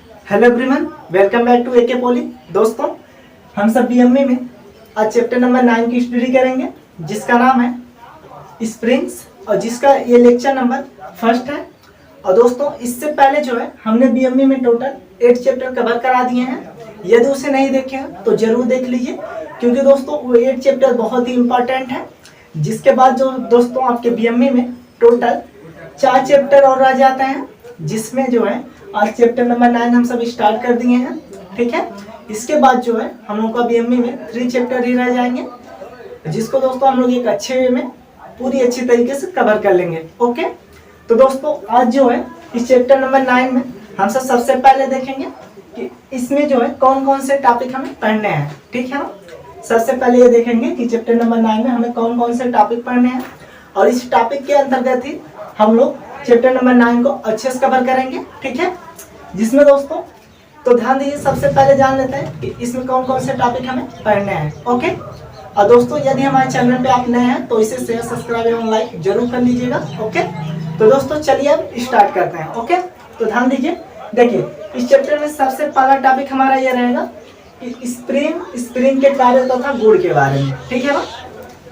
Hello everyone, welcome back to AK Poly. दोस्तों, हम सब बीएमए में आज चैप्टर नंबर 9 की स्टडी करेंगे, जिसका नाम है स्प्रिंग्स और जिसका ये लेक्चर नंबर फर्स्ट है। और दोस्तों, इससे पहले जो है हमने बीएमए में टोटल 8 चैप्टर कवर करा दिए हैं। यदि उसे नहीं देखे हैं तो जरूर देख लीजिए, क्योंकि दोस्तों वो 8 चैप्टर बहुत ही इंपॉर्टेंट है। जिसके बाद जो दोस्तों आपके बीएमए में टोटल 4 चैप्टर और रह जाते हैं, जिसमें जो है आज चैप्टर नंबर 9 हम सब स्टार्ट कर दिए हैं। ठीक है, इसके बाद जो है हम लोग का बीएमए में 3 चैप्टर ही रह जाएंगे, जिसको दोस्तों हम लोग एक अच्छे वे में पूरी अच्छी तरीके से कवर कर लेंगे। ओके, तो दोस्तों आज जो है इस चैप्टर नंबर 9 में हम सब सबसे पहले देखेंगे कि इसमें जो है कौन कौन से टॉपिक हमें पढ़ने हैं। ठीक है ना, सबसे पहले ये देखेंगे कि चैप्टर नंबर 9 में हमें कौन कौन से टॉपिक पढ़ने हैं, और इस टॉपिक के अंतर्गत ही हम लोग चैप्टर नंबर 9 को अच्छे से कवर करेंगे। ठीक है, जिसमें दोस्तों तो ध्यान दीजिए, सबसे पहले जान लेते हैं कि इसमें कौन कौन से टॉपिक हमें पढ़ने हैं। ओके, और दोस्तों यदि हमारे चैनल पे आप नए हैं तो इसे शेयर, सब्सक्राइब एवं लाइक जरूर कर लीजिएगा। ओके, तो दोस्तों चलिए अब स्टार्ट करते हैं। ओके, तो ध्यान दीजिए, देखिए इस चैप्टर में सबसे पहला टॉपिक हमारा ये रहेगा कि स्प्रिंग के कार्य तथा गुण के बारे में। ठीक है ना,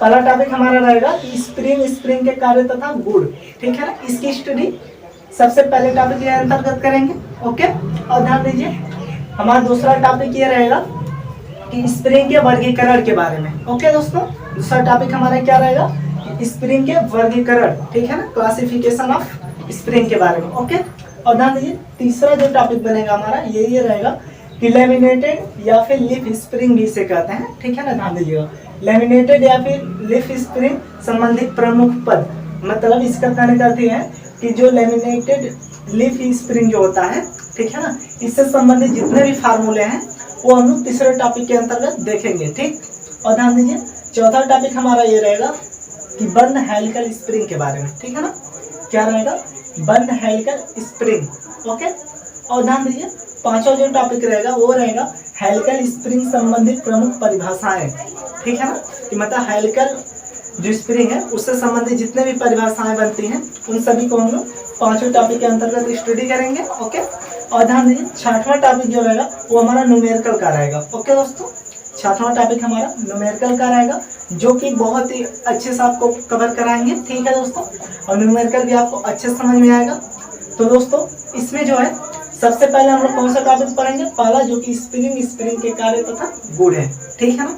पहला टॉपिक हमारा रहेगा कि स्प्रिंग के कार्य तथा गुण। ठीक है ना, इसकी स्टडी सबसे पहले टॉपिक के अंतर्गत करेंगे। ओके, और ध्यान दीजिए हमारा दूसरा टॉपिक ये रहेगा कि स्प्रिंग के वर्गीकरण के बारे में। ओके दोस्तों, दूसरा टॉपिक हमारा क्या रहेगा कि स्प्रिंग के वर्गीकरण। ठीक है ना, क्लासिफिकेशन ऑफ स्प्रिंग के बारे में। ओके, और ध्यान दीजिए तीसरा जो टॉपिक बनेगा हमारा ये रहेगा कि लैमिनेटेड या फिर लीफ स्प्रिंग भी इसे कहते हैं। ठीक है ना, ध्यान दीजिएगा, लैमिनेटेड या फिर लीफ स्प्रिंग संबंधित प्रमुख पद, मतलब इसका कहने का अर्थ है कि जो लैमिनेटेड लीफ स्प्रिंग जो होता है, ठीक है ना, इससे संबंधित जितने भी फार्मूले हैं वो हम लोग तीसरे टॉपिक के अंतर्गत देखेंगे। ठीक, और ध्यान दीजिए चौथा टॉपिक हमारा ये रहेगा कि बंद हेलिकल स्प्रिंग के बारे में। ठीक है ना, क्या रहेगा, बंद हेलिकल स्प्रिंग। ओके, और ध्यान दीजिए पांचवा जो टॉपिक रहेगा वो रहेगा हेलिकल स्प्रिंग संबंधित प्रमुख परिभाषाएं। ठीक है ना, कि मतलब हेलिकल जो स्प्रिंग है उससे संबंधित जितने भी परिभाषाएं बनती हैं उन सभी को हम लोग पांचवें टॉपिक के अंतर्गत स्टडी करेंगे। ओके, और ध्यान दीजिए छठवां टॉपिक जो रहेगा वो हमारा न्यूमेरिकल का रहेगा। ओके दोस्तों, छठवां टॉपिक हमारा न्यूमेरिकल का रहेगा, जो कि बहुत ही अच्छे से आपको कवर कराएंगे। ठीक है दोस्तों, और न्यूमेरिकल भी आपको अच्छे समझ में आएगा। तो दोस्तों इसमें जो है सबसे पहले हम लोग कौन सा टॉपिक पढ़ेंगे, पहला जो कि स्प्रिंग के कार्य तथा गुण है। ठीक है ना,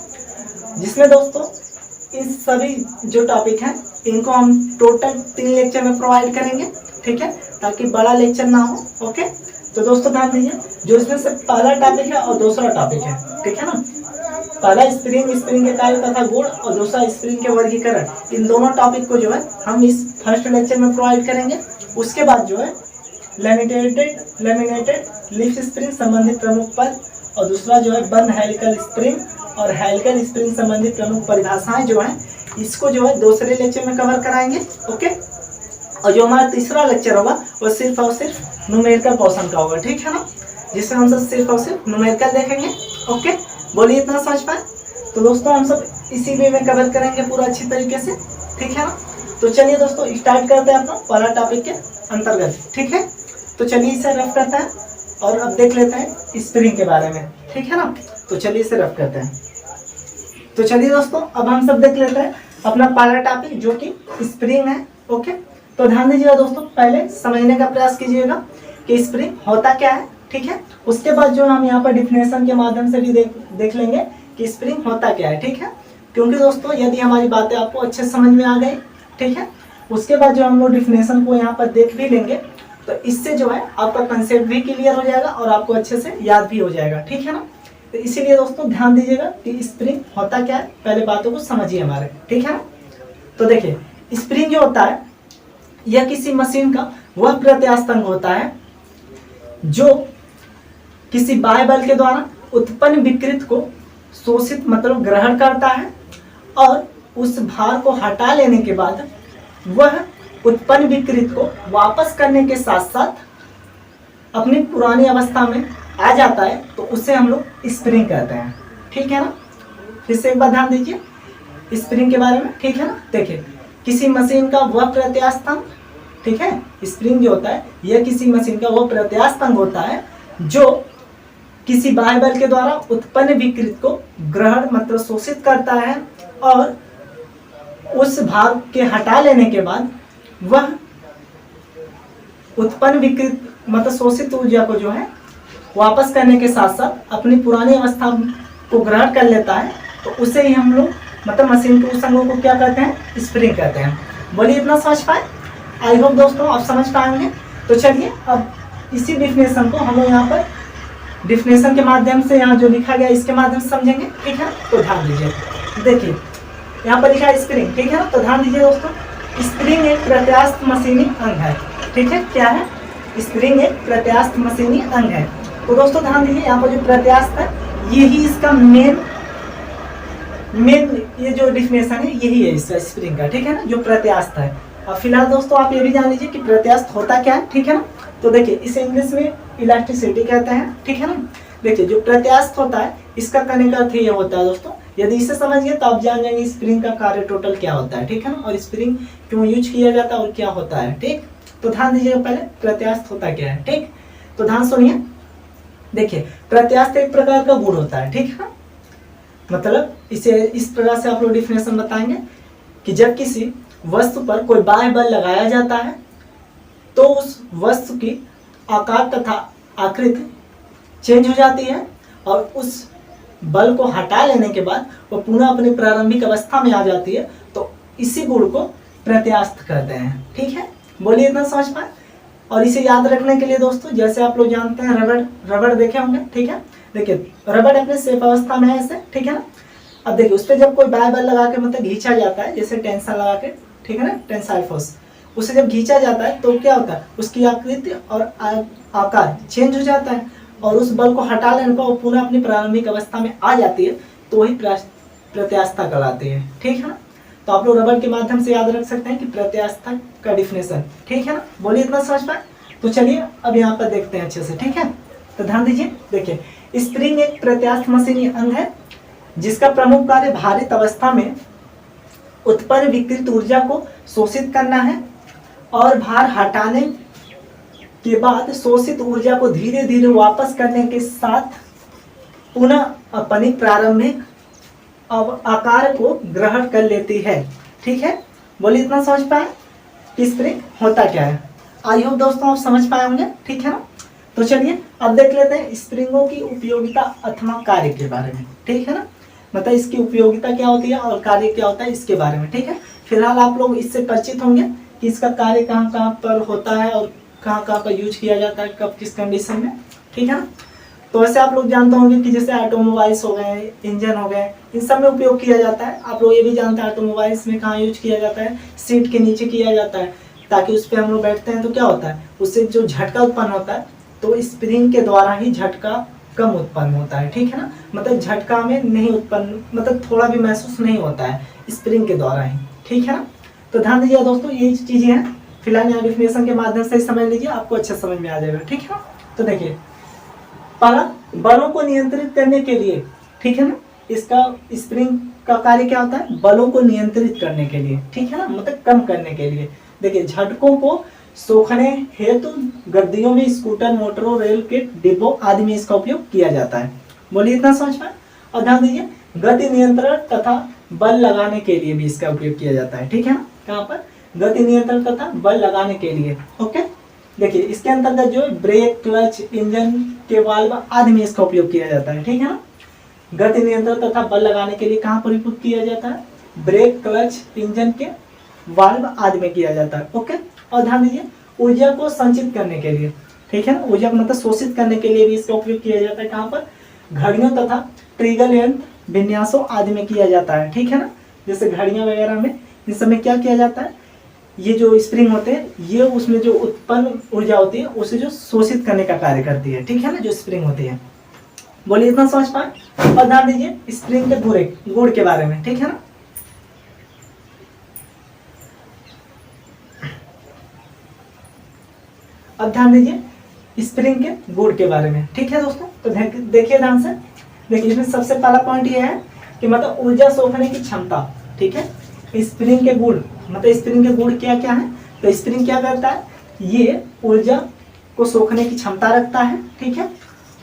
जिसमें दोस्तों इस सभी जो टॉपिक हैं इनको हम टोटल 3 लेक्चर में प्रोवाइड करेंगे। ठीक है, ताकि बड़ा लेक्चर ना हो। ओके, तो दोस्तों ध्यान दीजिए जो इसमें से पहला टॉपिक है और दूसरा टॉपिक है। ठीक है ना, पहला स्प्रिंग के कार्य तथा गुण और दूसरा स्प्रिंग के वर्गीकरण, इन दोनों टॉपिक को जो है हम इस फर्स्ट लेक्चर में प्रोवाइड करेंगे। उसके बाद जो है लैमिनेटेड लीफ स्प्रिंग संबंधित प्रमुख पद, और दूसरा जो है बंद हेलिकल स्प्रिंग और हेलिकल स्प्रिंग संबंधित प्रमुख परिभाषाएं जो है इसको जो है दूसरे लेक्चर में कवर कराएंगे। ओके, और जो हमारा तीसरा लेक्चर होगा वो सिर्फ और सिर्फ न्यूमेरिकल पोर्शन का होगा। ठीक है ना, जिसमें हम सब सिर्फ और सिर्फ न्यूमेरिकल देखेंगे। ओके, बोलिए इतना समझ पाए। तो दोस्तों हम सब इसी वे में कवर करेंगे पूरा अच्छी तरीके से। ठीक है ना, तो चलिए दोस्तों स्टार्ट करते हैं अपना पहला टॉपिक के अंतर्गत। ठीक है, तो चलिए इसे रफ करते हैं और अब देख लेते हैं स्प्रिंग के बारे में। ठीक है ना, तो चलिए इसे रफ करते हैं। तो चलिए दोस्तों अब हम सब देख लेते हैं अपना पहला टॉपिक जो कि स्प्रिंग है। ओके, तो ध्यान दीजिएगा दोस्तों, पहले समझने का प्रयास कीजिएगा कि स्प्रिंग होता क्या है। ठीक है, उसके बाद जो हम यहाँ पर डिफिनेशन के माध्यम से भी देख लेंगे कि स्प्रिंग होता क्या है। ठीक है, क्योंकि दोस्तों यदि हमारी बातें आपको अच्छे समझ में आ गई, ठीक है, उसके बाद जो हम लोग डिफिनेशन को यहाँ पर देख भी लेंगे तो इससे जो है आपका कंसेप्ट भी क्लियर हो जाएगा और आपको अच्छे से याद भी हो जाएगा। ठीक है ना, तो इसीलिए दोस्तों ध्यान दीजिएगा कि स्प्रिंग होता क्या है, पहले बातों को समझिए हमारे। ठीक है ना, तो देखिए स्प्रिंग जो होता है यह किसी मशीन का वह प्रत्यास्थ होता है जो किसी बाह्य बल के द्वारा उत्पन्न विकृत को शोषित मतलब ग्रहण करता है, और उस भार को हटा लेने के बाद वह उत्पन्न विकृत को वापस करने के साथ साथ अपनी पुरानी अवस्था में आ जाता है, तो उसे हम लोग स्प्रिंग कहते हैं। ठीक है ना, फिर से एक बार ध्यान दीजिए स्प्रिंग के बारे में। ठीक है ना, देखिए किसी मशीन का वह प्रत्यास्थ, ठीक है, स्प्रिंग जो होता है यह किसी मशीन का वह प्रत्यास्थ होता है जो किसी बाह्य बल के द्वारा उत्पन्न विकृत को ग्रहण मतलब शोषित करता है और उस भाग के हटा लेने के बाद वह उत्पन्न विकृत मतलब शोषित ऊर्जा को जो है वापस करने के साथ साथ अपनी पुरानी अवस्था को ग्रहण कर लेता है, तो उसे ही हम लोग मतलब मशीन के उस अंगों को क्या कहते हैं, स्प्रिंग कहते हैं। बोलिए इतना समझ पाए? आई होप दोस्तों आप समझ पाएंगे। तो चलिए अब इसी डिफिनेशन को हम लोग यहाँ पर डिफिनेशन के माध्यम से यहाँ जो लिखा गया इसके माध्यम से समझेंगे, ठीक है। तो ध्यान दीजिए, देखिए यहाँ पर लिखा है स्प्रिंग, ठीक है ना। तो ध्यान दीजिए दोस्तों, स्प्रिंग एक प्रत्यास्थ मशीनी अंग है, ठीक है। क्या है? स्प्रिंग एक प्रत्यास्थ मशीनी अंग है। तो दोस्तों ध्यान दीजिए, यहाँ पर जो प्रत्यास्थ है यही इसका मेन ये जो डिफिनेशन है यही है इसका स्प्रिंग का, ठीक है ना, जो प्रत्यास्थ है। अब फिलहाल दोस्तों आप ये भी जान लीजिए कि प्रत्यास्थ होता क्या है, ठीक है ना। तो देखिए इसे इंग्लिश में इलास्टिसिटी कहते हैं, ठीक है ना। देखिए जो प्रत्यास्थ होता है इसका कहने का अर्थ ये होता है दोस्तों, यदि इसे समझ गए तो आप जान जाएंगे स्प्रिंग का कार्य टोटल क्या होता है, ठीक है ना, और स्प्रिंग क्यों यूज किया जाता है और क्या होता है, ठीक। तो ध्यान दीजिएगा पहले प्रत्यास्थ होता क्या है, ठीक। तो ध्यान सुनिए, देखिए प्रत्यास्थ एक प्रकार का गुण होता है, ठीक है ना। मतलब इसे इस प्रकार से आप लोग डिफिनेशन बताएंगे कि जब किसी वस्तु पर कोई बाह्य बल लगाया जाता है तो उस वस्तु की आकार तथा आकृति चेंज हो जाती है और उस बल को हटा लेने के बाद वो पुनः अपनी प्रारंभिक अवस्था में आ जाती है, तो इसी गुण को प्रत्यास्थ कहते हैं, ठीक है। बोलिए इतना समझ पाए। और इसे याद रखने के लिए दोस्तों जैसे आप लोग जानते हैं रबड़ देखे होंगे, ठीक है। देखिए रबड़ अपने सेफ अवस्था में है ऐसे, ठीक है ना। अब देखिए उस पर जब कोई बाह्य बल लगा के मतलब खींचा जाता है, जैसे टेंशन लगा के, ठीक है ना, टेंसाइल फोर्स, उसे जब खींचा जाता है तो क्या होता है, उसकी आकृति और आकार चेंज हो जाता है और उस बल को हटा लेने पर वो पुनः अपनी प्रारंभिक अवस्था में आ जाती है, तो वही प्रत्यास्थता कहलाती है, ठीक है ना। तो आप लोग रबड़ के माध्यम से याद रख सकते हैं कि प्रत्यास्था का डिफिनेशन, ठीक है ना। बोलिए इतना समझ पाए। तो चलिए अब यहाँ पर देखते हैं अच्छे से, ठीक है। तो ध्यान दीजिए, देखिए स्प्रिंग एक प्रत्यास्थ मशीनी अंग है जिसका प्रमुख कार्य भारित अवस्था में उत्पन्न विकृत ऊर्जा को शोषित करना है और भार हटाने के बाद शोषित ऊर्जा को धीरे धीरे वापस करने के साथ पुनः अपनी प्रारंभिक अब आकार को ग्रहण कर लेती है, ठीक है। बोलिए इतना समझ पाए कि स्प्रिंग होता क्या है। आई होप दोस्तों आप समझ पाए होंगे, ठीक है ना। तो चलिए अब देख लेते हैं स्प्रिंगों की उपयोगिता अथवा कार्य के बारे में, ठीक है ना। मतलब इसकी उपयोगिता क्या होती है और कार्य क्या होता है इसके बारे में, ठीक है। फिलहाल आप लोग इससे परिचित होंगे कि इसका कार्य कहाँ कहाँ पर होता है और कहाँ कहाँ पर यूज किया जाता है, कब किस कंडीशन में, ठीक है ना। तो वैसे आप लोग जानते होंगे कि जैसे ऑटोमोबाइल्स हो गए, इंजन हो गए, इन सब में उपयोग किया जाता है। आप लोग ये भी जानते हैं ऑटोमोबाइल्स में कहाँ यूज किया जाता है, सीट के नीचे किया जाता है, ताकि उस पर हम लोग बैठते हैं तो क्या होता है, उससे जो झटका उत्पन्न होता है तो स्प्रिंग के द्वारा ही झटका कम उत्पन्न होता है, ठीक है ना। मतलब झटका में नहीं उत्पन्न, मतलब थोड़ा भी महसूस नहीं होता है स्प्रिंग के द्वारा ही, ठीक है ना। तो ध्यान दीजिए दोस्तों, ये चीजें हैं फिलहाल यहाँ डिफिनेशन के माध्यम से समझ लीजिए, आपको अच्छा समझ में आ जाएगा, ठीक है ना। तो देखिए पहला, बलों को नियंत्रित करने के लिए, ठीक है ना, इसका स्प्रिंग का कार्य क्या होता है, बलों को नियंत्रित करने के लिए, ठीक है ना, मतलब कम करने के लिए। देखिए झटकों को सोखने हेतु गद्दियों में, स्कूटर, मोटरों, रेल के डिब्बों आदि में इसका उपयोग किया जाता है। बोलिए इतना समझ पाए। और ध्यान दीजिए गति नियंत्रण तथा बल लगाने के लिए भी इसका उपयोग किया जाता है, ठीक है ना। कहाँ पर, गति नियंत्रण तथा बल लगाने के लिए, ओके। देखिए इसके अंतर्गत जो ब्रेक, क्लच, इंजन के वाल्व आदि में इसका उपयोग किया जाता है, ठीक है ना। गति नियंत्रण तथा बल लगाने के लिए कहाँ पर उपयोग किया जाता है, ब्रेक, क्लच, इंजन के वाल्व आदि में किया जाता है, ओके। और ध्यान दीजिए ऊर्जा को संचित करने के लिए, ठीक है ना, ऊर्जा को मतलब शोषित करने के लिए भी इसका उपयोग किया जाता है। कहाँ पर, घड़ियों तथा ट्रिगर यंत्र विन्यासों आदि में किया जाता है, ठीक है ना। जैसे घड़ियां वगैरह में इन सब में क्या किया जाता है, ये जो स्प्रिंग होते हैं ये उसमें जो उत्पन्न ऊर्जा होती है उसे जो शोषित करने का कार्य करती है, ठीक है ना, जो स्प्रिंग होती है। बोलिए इतना समझ पाए। और ध्यान दीजिए स्प्रिंग के गुण के बारे में, ठीक है ना। अब ध्यान दीजिए स्प्रिंग के गुण के बारे में, ठीक है दोस्तों। तो देखिए ध्यान से, देखिए इसमें सबसे पहला पॉइंट ये है कि मतलब ऊर्जा सोखने की क्षमता, ठीक है। स्प्रिंग के गुण, मतलब स्प्रिंग के गुण क्या क्या है, तो स्प्रिंग क्या करता है, ये ऊर्जा को सोखने की क्षमता रखता है, ठीक है।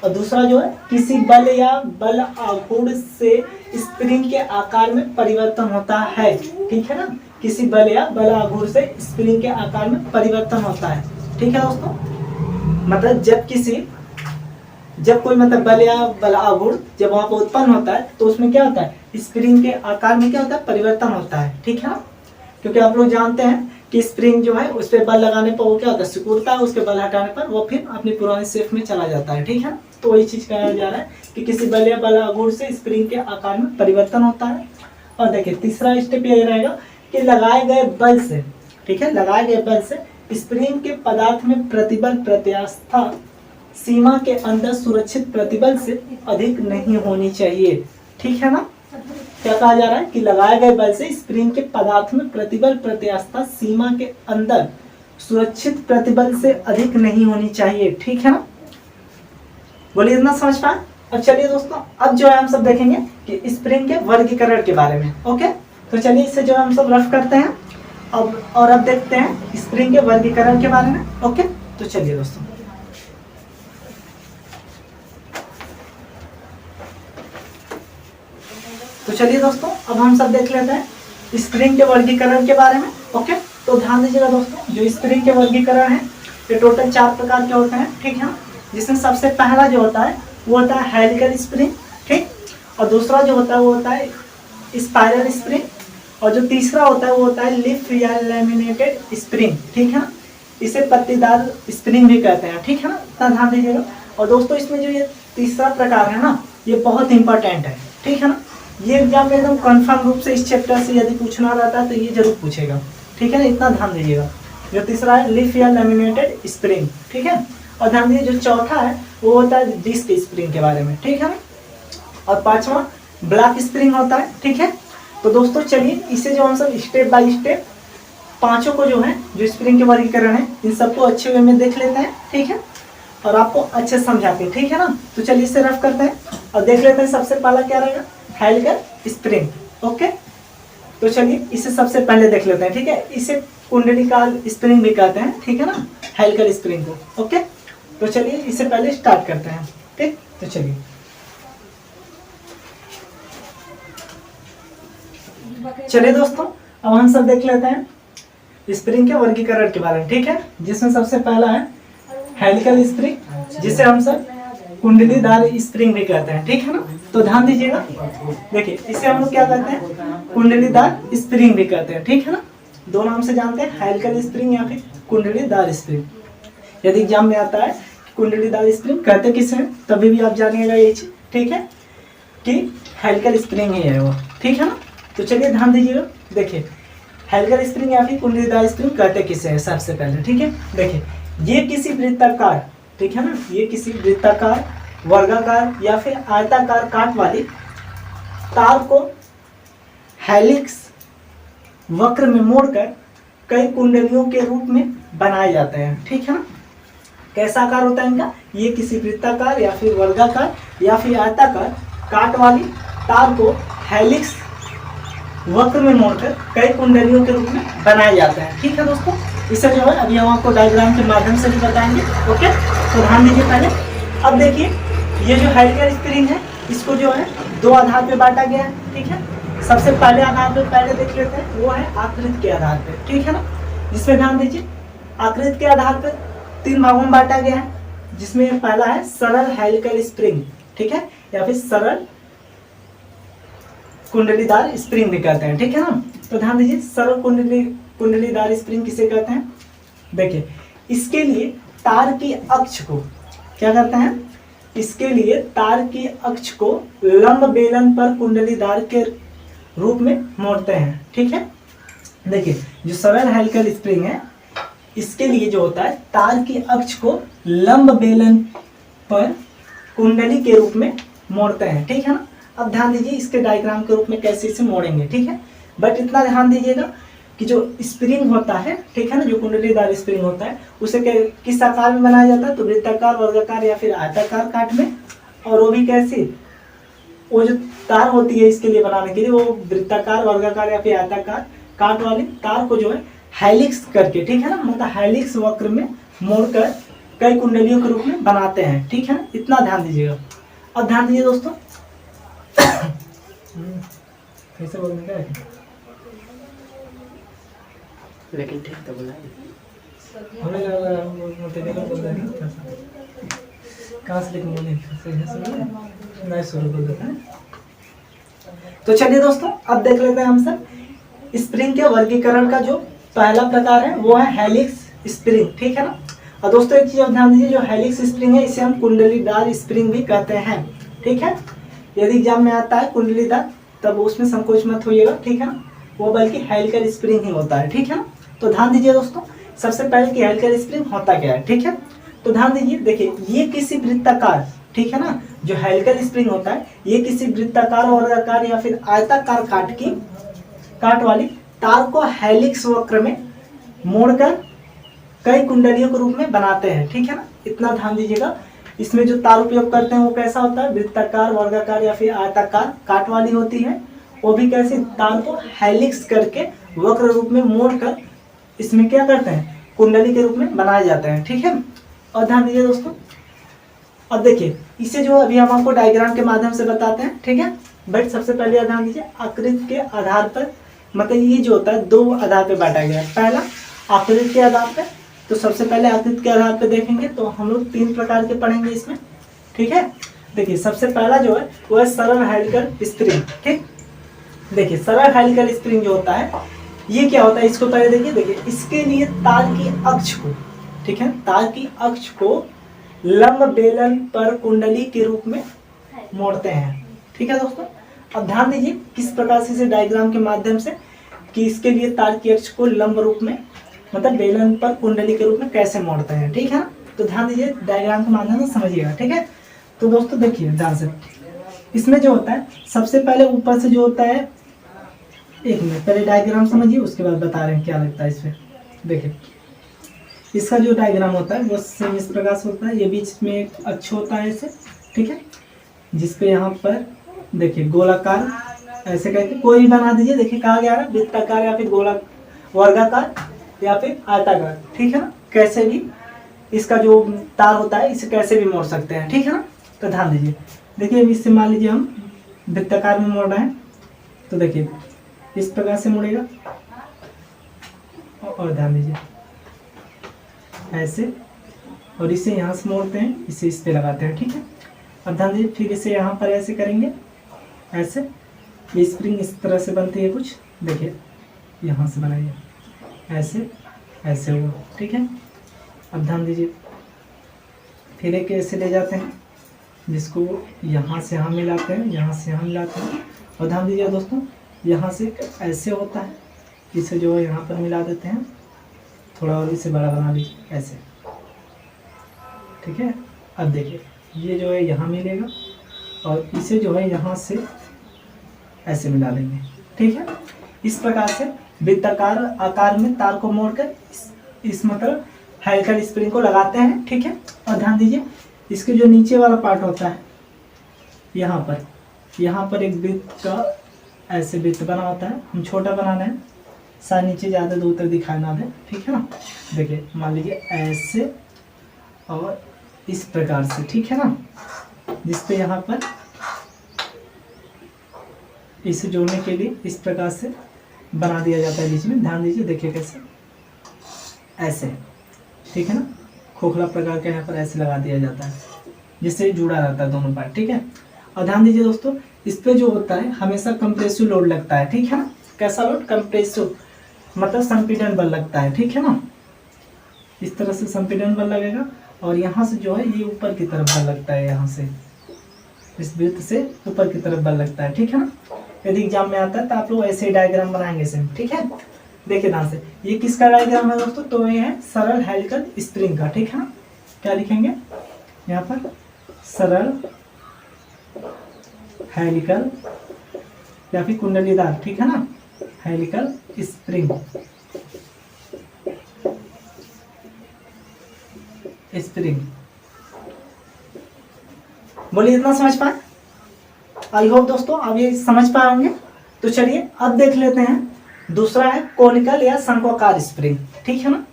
और दूसरा जो है किसी बल या बल आघूर्ण से स्प्रिंग के आकार में परिवर्तन होता है, ठीक है ना। किसी बल या बल आघूर्ण से स्प्रिंग के आकार में परिवर्तन होता है, ठीक है दोस्तों। मतलब जब कोई मतलब बल या बल आघूर्ण जब वहां पर उत्पन्न होता है तो उसमें क्या होता है, स्प्रिंग के आकार में क्या होता है, परिवर्तन होता है, ठीक है ना। क्योंकि आप लोग जानते हैं कि स्प्रिंग जो है उस पर बल लगाने पर वो क्या होता है, सिकुड़ता है, उसके बल हटाने पर वो फिर अपनी पुरानी शेप में चला जाता है, ठीक है ना। तो वही चीज कहा जा रहा है कि किसी बल या बल आघूर्ण से स्प्रिंग के आकार में परिवर्तन होता है। और देखिए तीसरा स्टेप ये रहेगा कि लगाए गए बल से, ठीक है, लगाए गए बल से स्प्रिंग के पदार्थ में प्रतिबल प्रत्यास्था सीमा के अंदर सुरक्षित प्रतिबल से अधिक नहीं होनी चाहिए, ठीक है ना। क्या कहा जा रहा है कि लगाए गए बल से स्प्रिंग के पदार्थ में प्रतिबल प्रत्यास्था सीमा के अंदर सुरक्षित प्रतिबल से अधिक नहीं होनी चाहिए, ठीक है ना। बोलिए इतना समझ पाए। अब चलिए दोस्तों, अब जो है हम सब देखेंगे कि स्प्रिंग के वर्गीकरण के बारे में। ओके, तो चलिए इसे जो है हम सब रफ करते हैं अब देखते हैं स्प्रिंग के वर्गीकरण के बारे में। ओके, तो चलिए दोस्तों, तो चलिए दोस्तों अब हम सब देख लेते हैं स्प्रिंग के वर्गीकरण के बारे में। ओके, तो ध्यान दीजिएगा दोस्तों, जो स्प्रिंग के वर्गीकरण है ये टोटल 4 प्रकार के होते हैं, ठीक है। जिसमें सबसे पहला जो होता है वो होता है हेलिकल स्प्रिंग, ठीक। और दूसरा जो होता है वो होता है स्पाइरल स्प्रिंग, और जो तीसरा होता है वो होता है लीफ या लैमिनेटेड स्प्रिंग, ठीक है ना। इसे पत्तीदार स्प्रिंग भी कहते हैं, ठीक है ना, इतना ध्यान दीजिएगा। और दोस्तों इसमें जो ये तीसरा प्रकार है ना, ये बहुत इंपॉर्टेंट है, ठीक है ना। ये एग्जाम में एकदम कंफर्म रूप से इस चैप्टर से यदि पूछना रहता है तो ये जरूर पूछेगा, ठीक है ना, इतना ध्यान दीजिएगा। जो तीसरा है लीफ या लैमिनेटेड स्प्रिंग, ठीक है। और ध्यान दीजिए जो चौथा है वो होता है डिस्क स्प्रिंग के बारे में, ठीक है ना। और पांचवा ब्लॉक स्प्रिंग होता है, ठीक है। तो दोस्तों चलिए इसे जो हम सब स्टेप बाय स्टेप पांचों को जो है जो स्प्रिंग के वर्गीकरण है इन सबको अच्छे वे में देख लेते हैं, ठीक है, और आपको अच्छे समझाते हैं, ठीक है ना। तो चलिए इसे रफ करते हैं और देख लेते हैं। सबसे पहला क्या रहेगा, हेलिकल स्प्रिंग। ओके, तो चलिए इसे सबसे पहले देख लेते हैं, ठीक है। इसे कुंडलीकार स्प्रिंग भी कहते हैं, ठीक है ना, हेलिकल स्प्रिंग को। ओके, तो चलिए इसे पहले स्टार्ट करते हैं, ठीक। तो चलिए दोस्तों अब हम सब देख लेते हैं स्प्रिंग के वर्गीकरण के बारे में, ठीक है। जिसमें सबसे पहला है हेलिकल स्प्रिंग, जिसे हम सब कुंडलीदार स्प्रिंग भी कहते हैं, ठीक है ना। तो ध्यान दीजिएगा, देखिए इसे हम लोग क्या कहते हैं, कुंडलीदार स्प्रिंग भी कहते हैं, ठीक है ना। दो नाम से जानते हैं, हेलिकल स्प्रिंग या फिर कुंडलीदार स्प्रिंग। यदि एग्जाम में आता है कुंडलीदार स्प्रिंग कहते किसे हैं, तभी भी आप जानिएगा ये चीज, ठीक है, कि हेलिकल स्प्रिंग ही है वो, ठीक है ना। तो चलिए ध्यान दीजिएगा, देखिए हेलिकल स्प्रिंग या फिर कुंडलीदार स्प्रिंग कहते किसे हैं सबसे पहले, ठीक है। देखिए ये किसी वृत्ताकार, ठीक है ना, ये किसी वृत्ताकार, वर्गाकार या फिर आयताकार काट वाली तार को हेलिक्स वक्र में मोड़कर कई कुंडलियों के रूप में बनाए जाते हैं, ठीक है ना। कैसा आकार होता है इनका, ये किसी वृत्ताकार या फिर वर्गाकार या फिर आयताकार काट वाली तार को हेलिक्स वक्र में मोड़कर कई कुंडलियों के रूप में बनाए जाते हैं, ठीक है दोस्तों। इसे जो है अभी हम आपको डायग्राम के माध्यम से भी बताएंगे। ओके, तो ध्यान दीजिए पहले। अब देखिए ये जो हेलिकल स्प्रिंग है इसको जो है दो आधार पे बांटा गया है, ठीक है। सबसे पहले आधार पे पहले देख लेते हैं, वो है आकृति के आधार पे, ठीक है ना। जिसमें ध्यान दीजिए आकृति के आधार पे 3 भागों में बांटा गया है, जिसमें पहला है सरल हेलिकल स्प्रिंग, ठीक है, या फिर सरल कुंडलीदार स्प्रिंग भी कहते हैं, ठीक है ना। तो ध्यान दीजिए सरल कुंडलीदार स्प्रिंग किसे कहते हैं, देखिए इसके लिए तार की अक्ष को क्या करते हैं, इसके लिए तार की अक्ष को लंब बेलन पर कुंडलीदार के रूप में मोड़ते हैं, ठीक है। देखिए जो सरल हेलिकल स्प्रिंग है इसके लिए जो होता है तार की अक्ष को लंब बेलन पर कुंडली के रूप में मोड़ते हैं, ठीक है ना। अब ध्यान दीजिए इसके डायग्राम के रूप में कैसे इसे मोड़ेंगे, ठीक है। बट इतना ध्यान दीजिएगा कि जो स्प्रिंग होता है, ठीक है ना, जो कुंडलीदार स्प्रिंग होता है उसे किस आकार में बनाया जाता है, तो वृत्ताकार, वर्गाकार या फिर आयताकार काट में। और वो भी कैसे, वो जो तार होती है इसके लिए बनाने के लिए वो वृत्ताकार, वर्गाकार या फिर आयताकार काट वाली तार को जो है हेलिक्स करके, ठीक है ना, मतलब हेलिक्स वक्र में मोड़कर कई कुंडलियों के रूप में बनाते हैं, ठीक है ना, इतना ध्यान दीजिएगा। अब ध्यान दीजिए दोस्तों, कैसे बोलने का है, लेकिन ठीक तो बोला हमें कहाँ से लेकिन नहीं शुरू कर देते हैं। तो चलिए दोस्तों, अब देख लेते हैं हम सब स्प्रिंग के वर्गीकरण का जो पहला प्रकार है वो है हेलिक्स स्प्रिंग, ठीक है ना। और दोस्तों एक चीज आप ध्यान दीजिए, जो हेलिक्स स्प्रिंग है इसे हम कुंडलीदार स्प्रिंग भी कहते हैं, ठीक है। यदि एग्जाम में आता है कुंडलीदार तब उसमें संकोच मत होइएगा, ठीक है ना, वो बल्कि हेलिकल स्प्रिंग ही होता है, ठीक है ना। तो ध्यान दीजिए दोस्तों, सबसे पहले कि हेलिकल स्प्रिंग होता क्या है, ठीक है। तो ध्यान दीजिए, देखिए ये किसी वृत्ताकार, ठीक है ना, जो हेलिकल स्प्रिंग होता है ये किसी वृत्ताकार, वर्गाकार या फिर आयताकार काट वाली तार को हेलिक्स वक्र में मोड़कर कई कुंडलियों के रूप में बनाते हैं, ठीक है ना, इतना ध्यान दीजिएगा। इसमें जो तार उपयोग करते हैं वो कैसा होता है, वृत्ताकार, वर्गाकार या फिर आयताकार काट वाली होती है। वो भी कैसे, तार को हेलिक्स करके वक्र रूप में मोड़कर इसमें क्या करते हैं, कुंडली के रूप में बनाए जाते हैं, ठीक है। और ध्यान दीजिए दोस्तों, अब देखिए इसे जो अभी हम आपको डायग्राम के माध्यम से बताते हैं, ठीक है। बट सबसे पहले ध्यान दीजिए, आकृति के आधार पर, मतलब ये जो होता है दो आधार पर बांटा गया है। पहला आकृति के आधार पर, तो सबसे पहले आकृति के आधार पर देखेंगे तो हम लोग 3 प्रकार के पढ़ेंगे इसमें, ठीक है। देखिए सबसे पहला जो है वो है सरल हेलिकल स्प्रिंग, ठीक। देखिए सरल हेलिकल स्प्रिंग जो होता है ये क्या होता है, इसको पहले देखिए इसके लिए तार की अक्ष को, ठीक है, तार की अक्ष को लंब बेलन पर कुंडली के रूप में मोड़ते हैं, ठीक है दोस्तों। अब ध्यान दीजिए किस प्रकार से इसे डायग्राम के माध्यम से कि इसके लिए तार की अक्ष को लंब रूप में, मतलब बेलन पर कुंडली के रूप में कैसे मोड़ते हैं, ठीक है ना। तो ध्यान दीजिए डायग्राम के माध्यम से समझिएगा, ठीक है। तो दोस्तों देखिए ध्यान से, इसमें जो होता है सबसे पहले ऊपर से जो होता है, एक मिनट पहले डायग्राम समझिए उसके बाद बता रहे हैं क्या लगता है इसमें। देखिए इसका जो डायग्राम होता है वो सेम इस प्रकार से होता है, ये बीच में एक अक्ष होता है ऐसे, ठीक है, जिसपे यहाँ पर देखिए गोलाकार ऐसे करके कोई भी बना दीजिए। देखिए कहा गया है वृत्ताकार या फिर गोला वर्गाकार या फिर आयताकार, ठीक है ना, कैसे भी इसका जो तार होता है इसे कैसे भी मोड़ सकते हैं, ठीक है ना। तो ध्यान दीजिए, देखिए अब इससे मान लीजिए हम वृत्ताकार में मोड़ रहे हैं, तो देखिए इस प्रकार से मुड़ेगा, और ध्यान दीजिए ऐसे, और इसे यहाँ से मोड़ते हैं, इसे इस पे लगाते हैं, ठीक है। अब ध्यान दीजिए फिर इसे यहाँ पर ऐसे करेंगे, ऐसे ये स्प्रिंग इस तरह से बनती है कुछ, देखिए यहाँ से बनाइए ऐसे ऐसे हुआ, ठीक है। अब ध्यान दीजिए फिर एक ऐसे ले जाते हैं जिसको यहाँ से यहाँ मिलाते हैं, यहाँ से यहाँ मिलाते हैं, और ध्यान दीजिए दोस्तों यहाँ से ऐसे होता है, इसे जो है यहाँ पर मिला देते हैं, थोड़ा और इसे बड़ा बना लीजिए ऐसे, ठीक है। अब देखिए ये जो है यहाँ मिलेगा और इसे जो है यहाँ से ऐसे मिला लेंगे, ठीक है। इस प्रकार से वृत्ताकार आकार में तार को मोड़कर इस मतलब हेलिकल स्प्रिंग को लगाते हैं, ठीक है। और ध्यान दीजिए इसके जो नीचे वाला पार्ट होता है, यहाँ पर एक वृत्त का ऐसे वृत्त बना होता है, हम छोटा बनाना है, शायद नीचे ज़्यादा दूर तक दिखाई ना दे, ठीक है ना। देखिए मान लीजिए ऐसे और इस प्रकार से, ठीक है ना, जिसपे यहाँ पर इसे जोड़ने के लिए इस प्रकार से बना दिया जाता है बीच में। ध्यान दीजिए देखिए कैसे, ऐसे, ठीक है ना, खोखला प्रकार का यहाँ पर ऐसे लगा दिया जाता है जिससे जुड़ा रहता है दोनों पार्ट, ठीक है। और ध्यान दीजिए दोस्तों इस पे जो होता है हमेशा कंप्रेसिव लोड लगता है, ठीक है ना। कैसा लोड, कंप्रेसिव, मतलब संपीड़न बल लगता है, ठीक है ना। इस तरह से संपीड़न बल लगेगा और यहाँ से जो है ये ऊपर की तरफ बल लगता है, यहाँ से इस वृत्त से ऊपर की तरफ बल लगता है, ठीक है ना। यदि एग्जाम में आता है तो आप लोग ऐसे ही डायग्राम बनाएंगे सेम, ठीक है। देखिए ध्यान से, ये किसका डायग्राम है दोस्तों, तो ये है सरल हेलिकल स्प्रिंग का, ठीक है ना। क्या लिखेंगे यहाँ पर, सरल हेलिकल या फिर कुंडलीदार, ठीक है ना, हेलिकल स्प्रिंग, स्प्रिंग। बोलिए इतना समझ पाए, आई होप दोस्तों आप ये समझ पाए होंगे। तो चलिए अब देख लेते हैं दूसरा है कोनिकल या शंक्वाकार स्प्रिंग, ठीक है ना।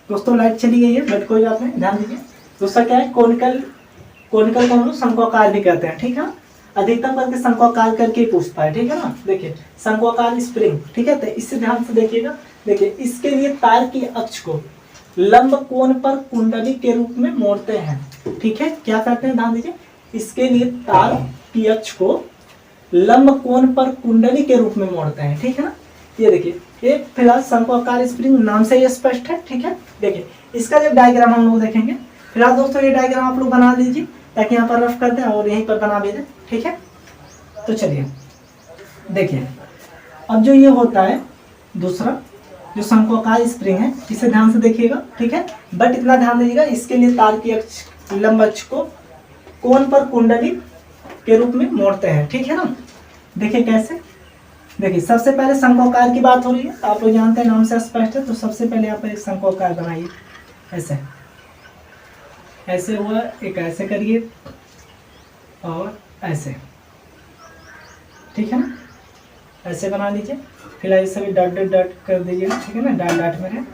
दोस्तों लाइट चली गई है बट कोई बात नहीं, ध्यान दीजिए। दूसरा क्या है कोनिकल, कोनिकल को हम लोग शंक्वाकार भी कहते हैं, ठीक है। अधिकतम करके शंक्वाकार करके ही पूछता है, ठीक है ना। देखिए शंक्वाकार स्प्रिंग, ठीक है। तो इससे ध्यान से देखिएगा, देखिए इसके लिए तार की अक्ष को लंब कोण पर कुंडली के रूप में मोड़ते हैं, ठीक है। क्या करते हैं ध्यान दीजिए, इसके लिए तार की अक्ष को लंब कोण पर कुंडली के रूप में मोड़ते हैं, ठीक है ना। ये देखिए ये फिलहाल शंक्वाकार स्प्रिंग नाम से ये स्पष्ट है, ठीक है। देखिए इसका जब डायग्राम हम लोग देखेंगे, फिलहाल दोस्तों ये डायग्राम आप लोग बना लीजिए ताकि यहाँ पर रफ कर दें और यहीं पर बना भी दें, ठीक है। तो चलिए देखिए अब जो ये होता है दूसरा जो शंक्वाकार स्प्रिंग है, इसे ध्यान से देखिएगा, ठीक है। बट इतना ध्यान दीजिएगा, इसके लिए तार की अक्ष लंब अक्ष को कोण पर कुंडली के रूप में मोड़ते हैं, ठीक है ना। देखिए कैसे, देखिए सबसे पहले शंक्वाकार की बात हो रही है, आप लोग जानते हैं नाम से स्पष्ट है। तो सबसे पहले यहाँ पर एक शंक्वाकार बनाइए, ऐसे ऐसे हुआ, एक ऐसे करिए और ऐसे, ठीक है ना। ऐसे बना लीजिए, फिलहाल इसे भी डॉट डॉट डॉट कर दीजिएगा, ठीक है ना। डॉट डॉट में है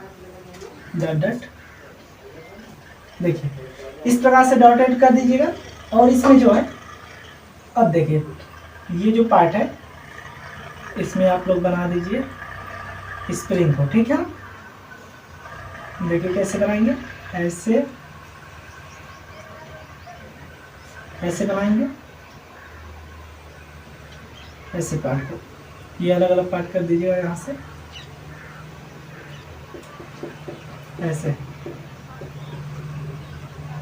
डॉट डॉट, देखिए इस प्रकार से डॉट डॉट कर दीजिएगा। और इसमें जो है अब देखिए ये जो पार्ट है इसमें आप लोग बना दीजिए स्प्रिंग को, ठीक है ना। देखिए कैसे बनाएंगे, ऐसे ऐसे बनाएंगे, ऐसे पार्ट को ये अलग अलग पार्ट कर दीजिएगा यहाँ से, ऐसे,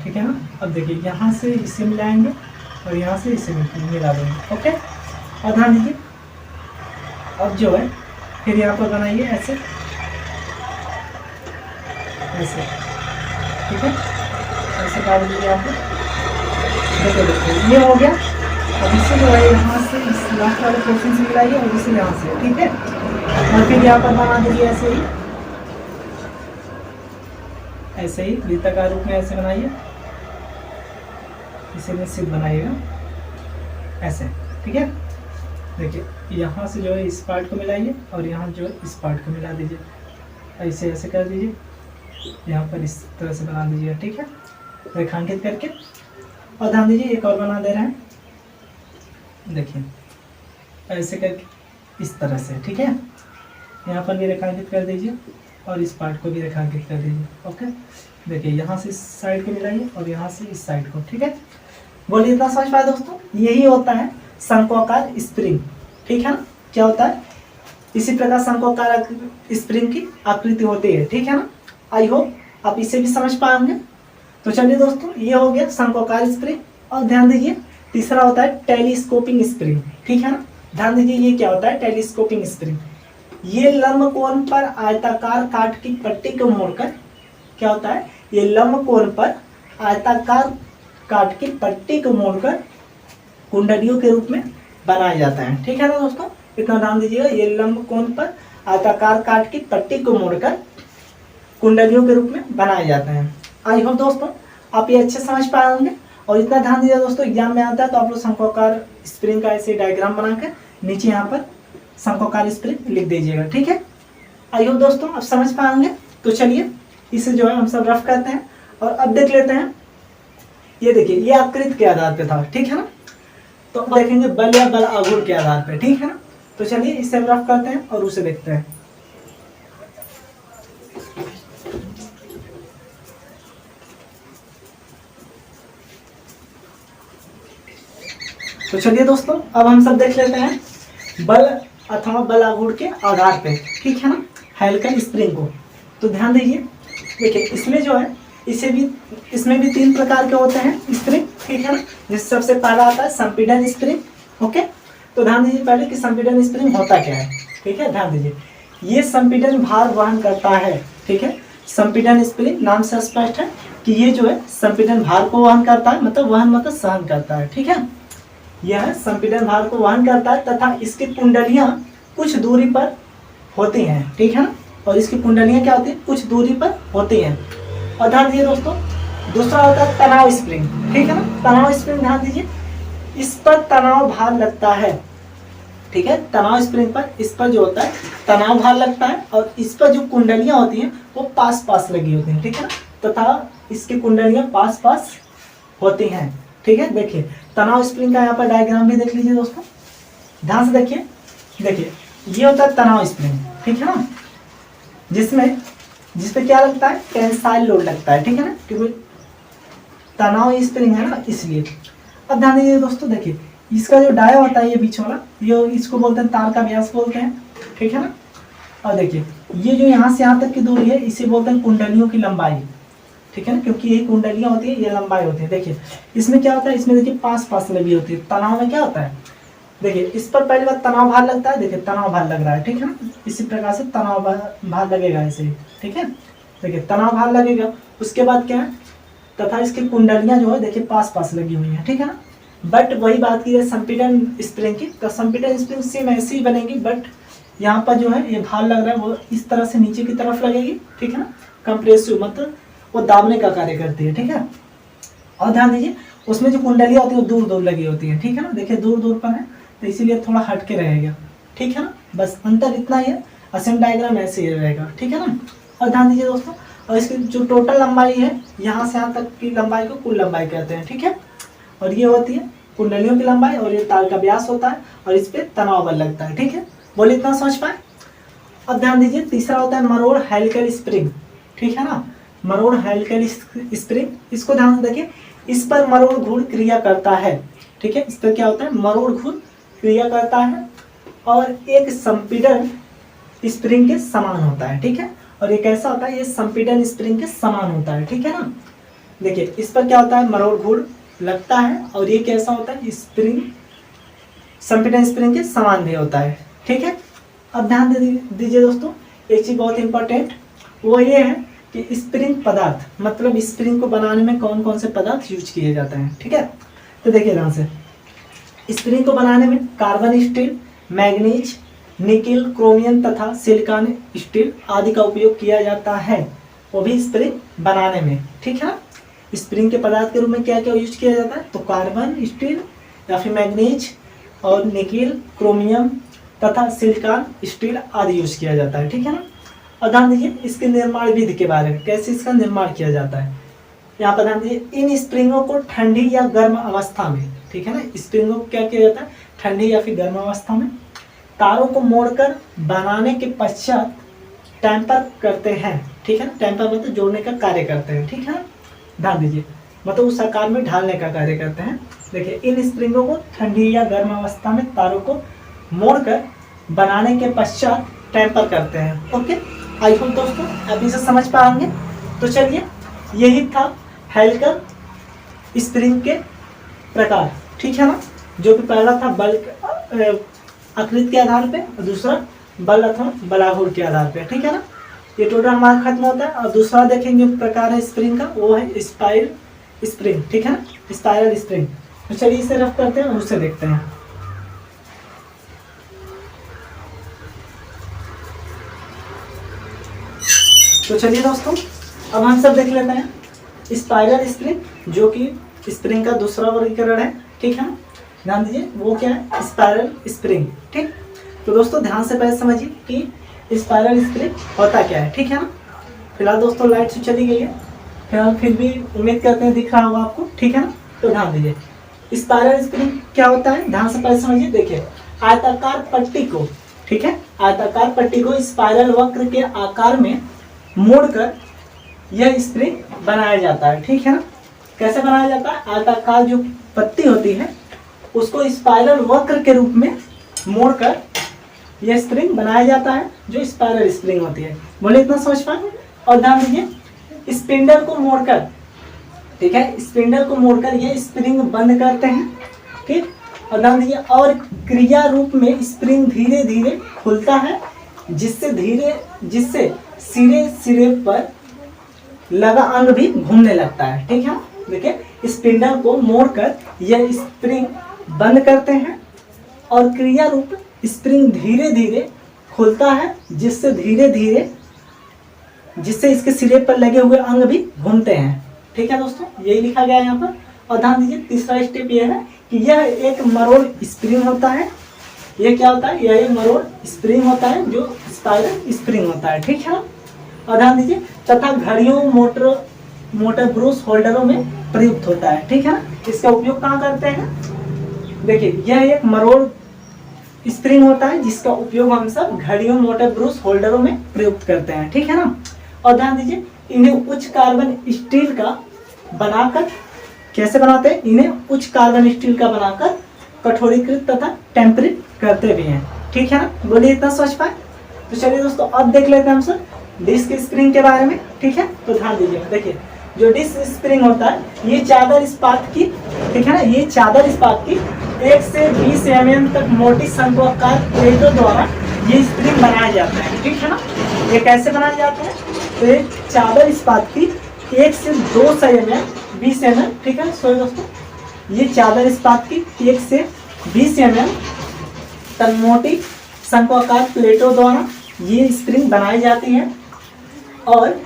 ठीक है ना। अब देखिए यहाँ से इसे मिलाएंगे और यहाँ से इसे मिला देंगे, ओके। और ध्यान दीजिए अब जो है फिर यहाँ पर बनाइए ऐसे ऐसे, ठीक है। ऐसे डाल दीजिए यहाँ पर, देखो देखो ये हो गया। अब इसे जो है यहाँ से इस लास्ट वाले पोर्शन से मिलाइए और इसे यहाँ से, ठीक है। और फिर यहाँ पर बना दीजिए ऐसे ही वृत्ताकार रूप में ऐसे बनाइए, इसे निश्चित बनाइएगा ऐसे, ठीक है। देखिए यहाँ से जो है इस पार्ट को मिलाइए और यहाँ जो है इस पार्ट को मिला दीजिए, ऐसे ऐसे कर दीजिए, यहाँ पर इस तरह से बना दीजिए, ठीक है, रेखांकित करके। और ध्यान दीजिए एक और बना दे रहे हैं, देखिए ऐसे करके इस तरह से, ठीक है। यहाँ पर भी रेखांकित कर दीजिए और इस पार्ट को भी रेखांकित कर दीजिए, ओके। देखिए यहाँ से इस साइड को मिलाइए और यहाँ से इस साइड को, ठीक है। बोलिए इतना समझ पाए दोस्तों, यही होता है शंक्वाकार स्प्रिंग, ठीक है ना। क्या होता है, इसी प्रकार शंक्वाकार स्प्रिंग की आकृति होती है, ठीक है ना। आई होप आप इसे भी समझ पाएंगे। तो चलिए दोस्तों ये हो गया शंक्वाकार स्प्रिंग। और ध्यान दीजिए तीसरा होता है टेलीस्कोपिंग स्प्रिंग, ठीक है ना। ध्यान दीजिए ये क्या होता है टेलीस्कोपिंग स्प्रिंग, ये लंब कोण पर आयताकार काट की पट्टी को मोड़कर, क्या होता है, ये लंब कोण पर आयताकार काट की पट्टी को मोड़कर कुंडलियों के रूप में बनाया जाता है, ठीक है ना दोस्तों। इतना ध्यान दीजिएगा, ये लंब कोण पर आयताकार काट की पट्टी को मोड़कर कुंडलियों के रूप में बनाया जाता है। आई होप दोस्तों आप ये अच्छे समझ पाए होंगे। और इतना ध्यान दीजिए दोस्तों, एग्जाम में आता है तो आप लोग शंक्वाकार स्प्रिंग का ऐसे डायग्राम बनाकर नीचे यहाँ पर शंक्वाकार स्प्रिंग लिख दीजिएगा, ठीक है। आई होप दोस्तों आप समझ पाए होंगे। तो चलिए इसे जो है हम सब रफ करते हैं और अब देख लेते हैं। ये देखिए ये आकृति के आधार पे था, ठीक है ना। तो देखेंगे बल या बल आघूर्ण के आधार पे, ठीक है ना। तो चलिए इसे हम रफ करते हैं और उसे देखते हैं। तो चलिए दोस्तों अब हम सब देख लेते हैं बल अथवा बल आघूर्ण के आधार पे, ठीक है ना, हेलिकल स्प्रिंग को। तो ध्यान दीजिए, देखिए इसमें जो है इसमें भी 3 प्रकार के होते हैं स्प्रिंग, ठीक है ना। जिससे सबसे पहला आता है संपीड़न स्प्रिंग, ओके। तो ध्यान दीजिए पहले कि संपीड़न स्प्रिंग होता क्या है, ठीक है। ध्यान दीजिए ये संपीड़न भार वहन करता है, ठीक है। संपीड़न स्प्रिंग नाम से स्पष्ट है कि ये जो है संपीड़न भार को वहन करता है, मतलब वहन मतलब सहन करता है, ठीक है। यह संपीड़न भार को वहन करता है तथा इसकी कुंडलियां कुछ दूरी पर होती हैं, ठीक है ना। और इसकी कुंडलियां क्या होती है, कुछ दूरी पर होती हैं। और ध्यान दीजिए दोस्तों दूसरा होता है तनाव स्प्रिंग, ठीक है ना। तनाव स्प्रिंग ध्यान दीजिए, इस पर तनाव भार लगता है, ठीक है। तनाव स्प्रिंग पर इस पर जो होता है तनाव भार लगता है और इस पर जो कुंडलियां होती हैं वो पास पास लगी होती हैं, ठीक है ना। तथा इसकी कुंडलियां पास पास होती हैं। ठीक है, देखिए तनाव स्प्रिंग का यहाँ पर डायग्राम भी देख लीजिए दोस्तों, ध्यान से देखिए। देखिए ये होता है तनाव स्प्रिंग, ठीक है ना, जिसपे क्या लगता है, टेंसाइल लोड लगता है, ठीक है ना, क्योंकि तनाव स्प्रिंग है ना इसलिए। अब ध्यान दीजिए दोस्तों, देखिए इसका जो डाया होता है ये बीच वाला, ये इसको बोलते हैं तार का व्यास बोलते हैं, ठीक है ना। और देखिए ये जो यहाँ से यहाँ तक की दूरी है इसे बोलते हैं कुंडलियों की लंबाई, ठीक है ना, क्योंकि यही कुंडलियां होती है, ये लंबाई होती है। देखिए इसमें क्या होता है, इसमें देखिए पास पास लगी होती है। तनाव में क्या होता है, देखिए इस पर पहली बार तनाव भार लगता है, देखिए तनाव भार लग रहा है, ठीक है ना, इसी प्रकार से तनाव भार लगेगा इसे, ठीक है। देखिए तनाव भार लगेगा, उसके बाद क्या है, तथा इसकी कुंडलियां जो है देखिए पास पास लगी हुई हैं, ठीक है ना। बट वही बात की है संपीड़न स्प्रिंग की, तो संपीड़न स्प्रिंग सेम ऐसी ही बनेगी, बट यहाँ पर जो है ये भार लग रहा है वो इस तरह से नीचे की तरफ लगेगी, ठीक है ना। कंप्रेसिव मतलब वो दाबने का कार्य करती है, ठीक है। और ध्यान दीजिए उसमें जो कुंडलियां होती है वो दूर दूर लगी होती है, ठीक है ना, देखिए दूर दूर पर है तो इसीलिए थोड़ा हट के रहेगा, ठीक है ना, बस अंतर इतना ही है। असेंबली डायग्राम ऐसे ही रहेगा, ठीक है ना। और ध्यान दीजिए दोस्तों, और इसकी जो टोटल लंबाई है यहाँ से यहाँ तक की लंबाई को कुल लंबाई कहते हैं, ठीक है। और ये होती है कुंडलियों की लंबाई, और ये तार का व्यास होता है, और इस पर तनाव बल लगता है, ठीक है। बोलिए इतना समझ पाए। अब ध्यान दीजिए तीसरा होता है मरोड़ हेलिकल स्प्रिंग, ठीक है ना, मरोड़ हेलिकल स्प्रिंग। इसको ध्यान से देखिए, इस पर मरोड़ घूर्ण क्रिया करता है, ठीक है, इस पर क्या होता है, मरोड़ घूर्ण क्रिया करता है और एक संपीड़न स्प्रिंग के समान होता है, ठीक है। और ये कैसा होता है, ये संपीड़न स्प्रिंग के समान होता है, ठीक है ना। देखिए इस पर क्या होता है, मरोड़ घूर्ण लगता है, और ये कैसा होता है, स्प्रिंग संपीड़न स्प्रिंग के समान भी होता है, ठीक है। अब ध्यान दीजिए दोस्तों, एक चीज बहुत इंपॉर्टेंट वो ये है कि स्प्रिंग पदार्थ, मतलब स्प्रिंग को बनाने में कौन कौन से पदार्थ यूज किए जाते हैं, ठीक है। तो देखिए ध्यान से, स्प्रिंग को बनाने में carbon steel, manganese, nickel, chromium तथा सिलिकॉन स्टील आदि का उपयोग किया जाता है, वो भी स्प्रिंग बनाने में, ठीक है। स्प्रिंग के पदार्थ के रूप में क्या क्या यूज किया जाता है, तो कार्बन स्टील या फिर मैग्नीज और निकिल, क्रोमियम तथा सिलिकॉन स्टील आदि यूज किया जाता है, ठीक है ना। और ध्यान दीजिए इसके निर्माण विधि के बारे में, कैसे इसका निर्माण किया जाता है। यहाँ पर ध्यान दीजिए, इन स्प्रिंगों को ठंडी या गर्म अवस्था में, ठीक है ना, स्प्रिंगों को क्या किया जाता है, ठंडी या फिर गर्म अवस्था में तारों को मोड़कर बनाने के पश्चात टेम्पर करते हैं, ठीक है ना। टेम्पर मतलब जोड़ने का कार्य करते हैं, ठीक है ना। ध्यान दीजिए मतलब उस आकार में ढालने का कार्य करते हैं। देखिए इन स्प्रिंगों को ठंडी या गर्म अवस्था में तारों को मोड़कर बनाने के पश्चात टेम्पर करते हैं। ओके, आई होप दोस्तों आप इसे समझ पाएंगे। तो चलिए यही था हेलिकल स्प्रिंग के प्रकार, ठीक है ना, जो कि पहला था बल आकृति के आधार पे और दूसरा बल अथवा बलाघूर्ण के आधार पे, ठीक है ना। ये टोटल हमारा खत्म होता है। और दूसरा देखेंगे प्रकार है स्प्रिंग का, वो है स्पाइरल स्प्रिंग, ठीक है ना, स्पाइरल स्प्रिंग। तो चलिए इसे रफ करते हैं और उसे देखते हैं। तो चलिए दोस्तों अब हम सब देख लेते हैं स्पाइरल स्प्रिंग, जो कि स्प्रिंग का दूसरा वर्गीकरण है, ठीक है ना। ध्यान दीजिए वो क्या है, स्पाइरल स्प्रिंग, ठीक। तो दोस्तों ध्यान से पहले समझिए कि स्पाइरल स्प्रिंग होता क्या है, ठीक है ना। फिलहाल दोस्तों लाइट से चली गई है, फिलहाल फिर भी उम्मीद करते हैं दिख रहा होगा आपको, ठीक है ना। तो ध्यान दीजिए स्पाइरल स्प्रिंग क्या होता है, ध्यान से पहले समझिए। देखिए आयताकार पट्टी को, ठीक है, आयताकार पट्टी को स्पाइरल वक्र के आकार में मोड़कर यह स्प्रिंग बनाया जाता है, ठीक है ना। कैसे बनाया जाता है, आयताकार जो पट्टी होती है उसको स्पाइरल वक्र के रूप में मोड़कर यह स्प्रिंग बनाया जाता है, जो स्पाइरल स्प्रिंग होती है। बोले इतना समझ पाए। और ध्यान दीजिए स्पिंडल को मोड़कर, ठीक है, स्पिंडल को मोड़कर यह स्प्रिंग बंद करते हैं, ठीक। और ध्यान दीजिए और क्रिया रूप में स्प्रिंग धीरे धीरे खुलता है, जिससे सिरे सिरे पर लगा अंग भी घूमने लगता है, ठीक है। देखिए स्पिंडल को मोड़कर यह स्प्रिंग बंद करते हैं और क्रिया रूप स्प्रिंग धीरे धीरे खुलता है, जिससे इसके सिरे पर लगे हुए अंग भी घूमते हैं, ठीक है दोस्तों, यही लिखा गया है यहाँ पर। और ध्यान दीजिए तीसरा स्टेप यह है कि यह एक मरोड़ स्प्रिंग होता है। यह क्या होता है, यह एक मरोड़ स्प्रिंग होता है जो स्पाइरल स्प्रिंग होता है, ठीक है ना। और ध्यान दीजिए तथा घड़ियों, मोटर मोटर ब्रूस होल्डरों में प्रयुक्त होता है, ठीक है ना। इसका उपयोग कहाँ करते हैं, देखिए यह एक मरोड़ स्प्रिंग होता है जिसका उपयोग हम सब घड़ियों, मोटर ब्रूस होल्डरों में प्रयुक्त करते हैं, ठीक है ना। और ध्यान दीजिए, इन्हें उच्च कार्बन स्टील का बनाकर, कैसे बनाते हैं, इन्हें उच्च कार्बन स्टील का बनाकर कठोरीकृत तथा टेम्परित करते भी हैं, ठीक है ना। बोलिए इतना समझ पाए। तो चलिए दोस्तों अब देख लेते हैं हम सब डिस्क स्प्रिंग के बारे में, ठीक है। तो ध्यान दीजिए, देखिए जो डिस्क स्प्रिंग होता है ये चादर इस्पात की, ठीक है ना, ये चादर इस्पात की 1 से 20 mm तक मोटी शंक्वाकार प्लेटों द्वारा ये स्प्रिंग बनाए जाते हैं, ठीक है ना। ये कैसे बनाए जाते हैं, तो ये चादर इस्पात की 1 से 200 mm 20 mm, ठीक है। सो दोस्तों ये चादर इस्पात की 1 से 20 mm तक मोटी शंक्वाकार प्लेटों द्वारा ये स्प्रिंग बनाई जाती है। और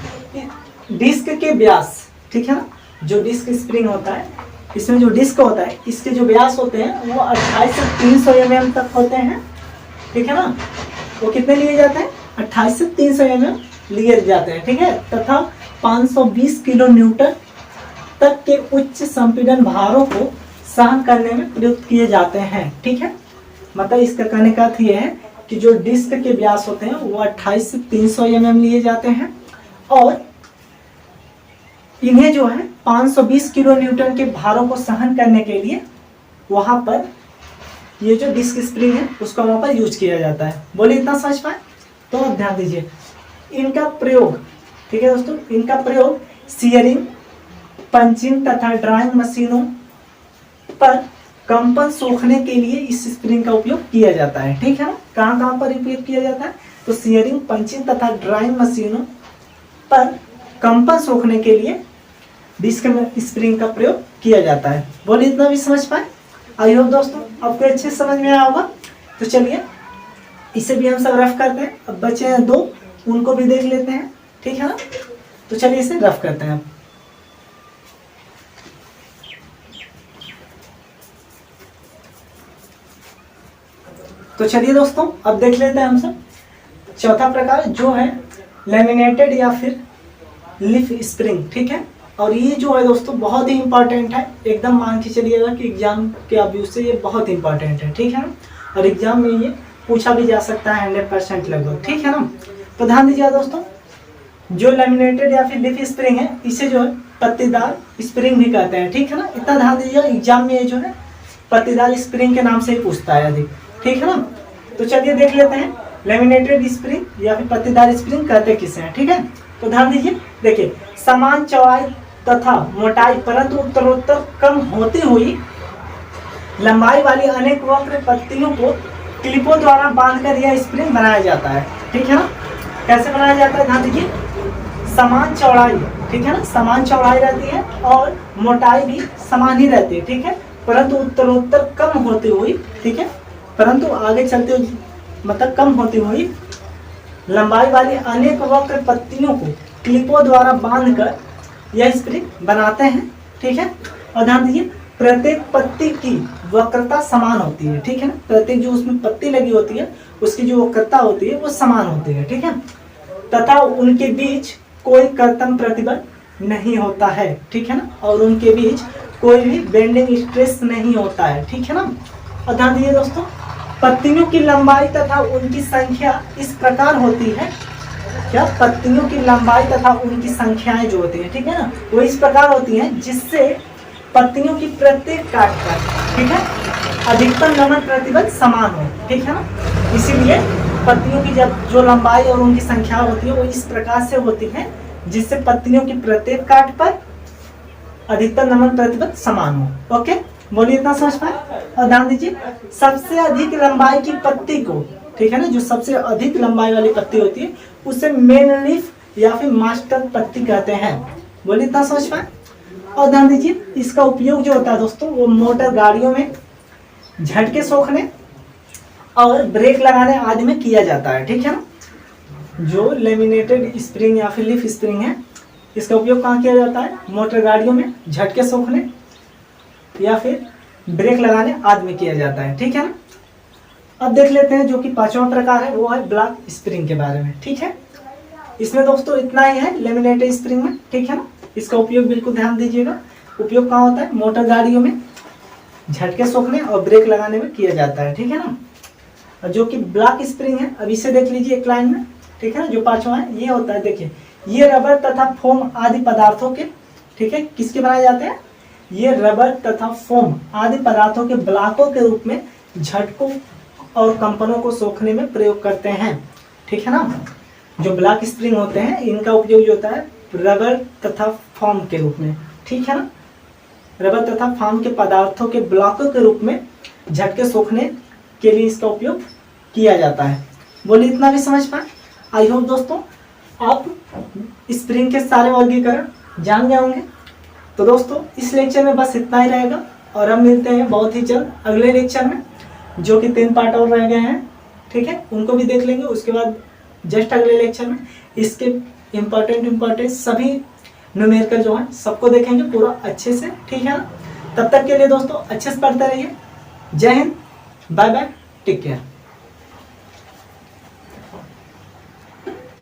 डिस्क के व्यास, ठीक है ना, जो डिस्क स्प्रिंग होता है इसमें जो डिस्क होता है इसके जो व्यास होते हैं वो 28 से 300 mm तक होते हैं, ठीक है ना। वो कितने लिए जाते हैं, 28 से 300 mm लिए जाते हैं, ठीक है। तथा 520 किलो न्यूटन तक के उच्च संपीड़न भारों को सहन करने में प्रयुक्त किए जाते हैं, ठीक है। मतलब इसका कहने का अर्थ ये है कि जो डिस्क के व्यास होते हैं वो 28 से 300 mm लिए जाते हैं और इन्हें जो है 520 किलो न्यूटन के भारों को सहन करने के लिए वहां पर ये जो डिस्क स्प्रिंग है उसका वहां पर यूज किया जाता है। बोलिए इतना समझ पाए। तो अब ध्यान दीजिए इनका प्रयोग, ठीक है दोस्तों, इनका प्रयोग सीयरिंग, पंचिंग तथा ड्राइंग मशीनों पर कंपन सोखने के लिए इस स्प्रिंग का उपयोग किया जाता है, ठीक है ना। कहाँ कहाँ पर उपयोग किया जाता है, तो सीयरिंग, पंचिंग तथा ड्राइंग मशीनों पर कंपन सोखने के लिए डिस्क स्प्रिंग का प्रयोग किया जाता है। बोलिए इतना भी समझ पाए। आई होप दोस्तों आपको अच्छे समझ में आया होगा। तो चलिए इसे भी हम सब रफ करते हैं। अब बचे हैं 2, उनको भी देख लेते हैं, ठीक है ना। तो चलिए इसे रफ करते हैं। तो चलिए दोस्तों अब देख लेते हैं हम सब चौथा प्रकार जो है लैमिनेटेड या फिर लीफ स्प्रिंग, ठीक है। और ये जो है दोस्तों बहुत ही इंपॉर्टेंट है, एकदम मान के चलिएगा कि एग्जाम के अव्यू से ये बहुत इंपॉर्टेंट है, ठीक है ना। और एग्जाम में ये पूछा भी जा सकता है 100% लगभग, ठीक है ना। तो ध्यान दीजिए दोस्तों, जो लैमिनेटेड या फिर लीफ स्प्रिंग है इसे जो है पत्तीदार स्प्रिंग भी कहते हैं, ठीक है ना। इतना ध्यान दीजिए, एग्जाम में ये जो है पत्तीदार स्प्रिंग के नाम से ही पूछता है अधिक, ठीक है ना। तो चलिए देख लेते हैं लैमिनेटेड स्प्रिंग या फिर पत्तीदार स्प्रिंग कहते किसे हैं, ठीक है। तो ध्यान दीजिए, देखिए समान चौड़ाई तथा मोटाई परंतु उत्तरोत्तर कम होती हुई लंबाई वाली अनेक वक्र पत्तियों को क्लिपों द्वारा बांधकर यह स्प्रिंग बनाया जाता है, ठीक है ना। कैसे बनाया जाता है, ध्यान दीजिए, समान चौड़ाई, ठीक है ना, समान चौड़ाई रहती है और मोटाई भी समान ही रहती है, ठीक है, परंतु उत्तरोत्तर कम होती हुई, ठीक है, परंतु आगे चलते हुए मतलब कम होती हुई लंबाई वाली अनेक वक्र पत्तियों को क्लिपों द्वारा बांधकर यह स्प्रिंग बनाते हैं, ठीक है। और ध्यान दीजिए प्रत्येक पत्ती की वक्रता समान होती है, ठीक है ना। प्रत्येक जो उसमें पत्ती लगी होती है उसकी जो वक्रता होती है वो समान होती है, ठीक है। तथा उनके बीच कोई कर्तन प्रतिबल नहीं होता है, ठीक है ना। और उनके बीच कोई भी बेंडिंग स्ट्रेस नहीं होता है, ठीक है ना। और ध्यान दीजिए दोस्तों, पत्तियों की लंबाई तथा उनकी संख्या इस प्रकार होती है, क्या, पत्तियों की लंबाई तथा उनकी संख्याएं जो होती है, ठीक है ना, वो इस प्रकार होती हैं जिससे पत्तियों की प्रत्येक काट पर, ठीक है, अधिकतम नमन प्रतिबल समान हो, ठीक है ना। इसीलिए पत्तियों की जब जो लंबाई और उनकी संख्या होती है वो इस प्रकार से होती है जिससे पत्तियों की प्रत्येक काट पर अधिकतम नमन प्रतिबल समान हो। ओके, बोलिए इतना समझ पाए। और ध्यान दीजिए सबसे अधिक लंबाई की पत्ती को, ठीक है ना, जो सबसे अधिक लंबाई वाली पत्ती होती है उसे मेन लीफ या फिर मास्टर पत्ती कहते हैं। बोलिए इतना समझ पाए। और ध्यान दीजिए इसका उपयोग जो होता है दोस्तों वो मोटर गाड़ियों में झटके सोखने और ब्रेक लगाने आदि में किया जाता है, ठीक है ना। जो लेमिनेटेड स्प्रिंग या फिर लीफ स्प्रिंग है इसका उपयोग कहाँ किया जाता है, मोटर गाड़ियों में झटके सोखने या फिर ब्रेक लगाने आदि में किया जाता है, ठीक है ना। अब देख लेते हैं जो कि पांचवा प्रकार है वो है ब्लॉक स्प्रिंग के बारे में, ठीक है। इसमें दोस्तों इतना ही है लेमिनेटेड स्प्रिंग में, ठीक है ना। इसका उपयोग बिल्कुल ध्यान दीजिएगा। उपयोग कहाँ होता है? मोटर गाड़ियों में झटके सोखने और ब्रेक लगाने में किया जाता है, ठीक है ना। और जो कि ब्लॉक स्प्रिंग है, अब इसे देख लीजिए एक लाइन में, ठीक है ना। जो पांचवा है ये होता है, देखिए ये रबर तथा फोम आदि पदार्थों के, ठीक है, किसके बनाए जाते हैं? ये रबर तथा फोम आदि पदार्थों के ब्लॉकों के रूप में झटकों और कंपनों को सोखने में प्रयोग करते हैं, ठीक है ना। जो ब्लॉक स्प्रिंग होते हैं इनका उपयोग जो होता है रबर तथा फोम के रूप में, ठीक है ना। रबर तथा फोम के पदार्थों के ब्लॉकों के रूप में झटके सोखने के लिए इसका उपयोग किया जाता है। बोलिए इतना भी समझ पाए? आई होप दोस्तों आप स्प्रिंग के सारे वर्गीकरण जान गए होंगे। तो दोस्तों इस लेक्चर में बस इतना ही रहेगा और हम मिलते हैं बहुत ही जल्द अगले लेक्चर में, जो कि 3 पार्ट और रह गए हैं, ठीक है, उनको भी देख लेंगे। उसके बाद जस्ट अगले लेक्चर में इसके इम्पोर्टेंट सभी न्यूमेरिकल जो है सबको देखेंगे पूरा अच्छे से, ठीक है ना। तब तक के लिए दोस्तों अच्छे से पढ़ते रहिए। जय Hind, bye bye, take care.